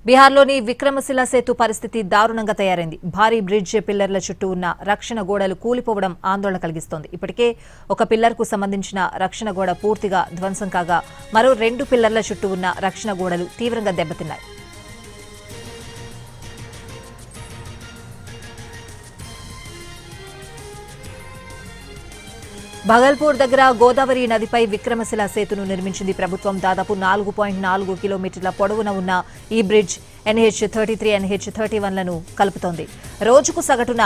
బీహార్లోని విక్రమశిల సేతు పరిస్థితి దారుణంగా తయారైంది. భారీ బ్రిడ్జ్ పిల్లర్ల చుట్టూ ఉన్న రక్షణ గోడలు కూలిపోవడం ఆందోళన కలిగిస్తోంది. ఇప్పటికే ఒక పిల్లర్కు సంబంధించిన రక్షణ గోడ పూర్తిగా ధ్వంసం కాగా మరో 2 పిల్లర్ల చుట్టూ ఉన్న రక్షణ గోడలు తీవ్రంగా దెబ్బతిన్నాయి. భగల్పూర్ దగ్గర గోదావరి నదిపై విక్రమశిల సేతును నిర్మించింది ప్రభుత్వం. దాదాపు 4.4 కిలోమీటర్ల పొడవున ఉన్న ఈ బ్రిడ్జ్ NH33, NH31లను కలుపుతోంది. రోజుకు సగటున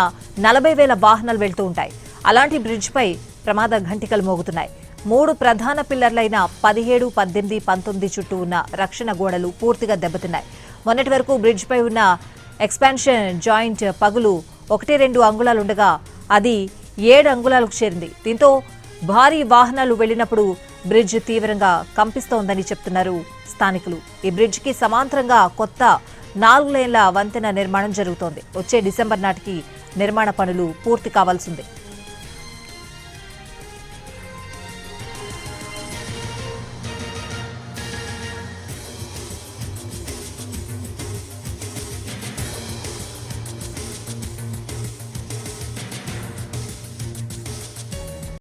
40,000 వాహనాలు వెళ్తూ ఉంటాయి. అలాంటి బ్రిడ్జ్పై ప్రమాద ఘంటికలు మోగుతున్నాయి. 3 ప్రధాన పిల్లర్లైన 17, 18, 19 చుట్టూ ఉన్న రక్షణ గోడలు పూర్తిగా దెబ్బతిన్నాయి. మొన్నటి వరకు బ్రిడ్జ్పై ఉన్న ఎక్స్పాన్షన్ జాయింట్ పగులు 1-2 అంగుళాలుండగా అది 7 అంగుళాలకు చేరింది. దీంతో భారీ వాహనాలు వెళ్లినప్పుడు బ్రిడ్జ్ తీవ్రంగా కంపిస్తోందని చెప్తున్నారు స్థానికులు. ఈ బ్రిడ్జికి సమాంతరంగా కొత్త 4 లేన్ల వంతెన నిర్మాణం జరుగుతోంది. వచ్చే డిసెంబర్ నాటికి నిర్మాణ పనులు పూర్తి కావాల్సిందే.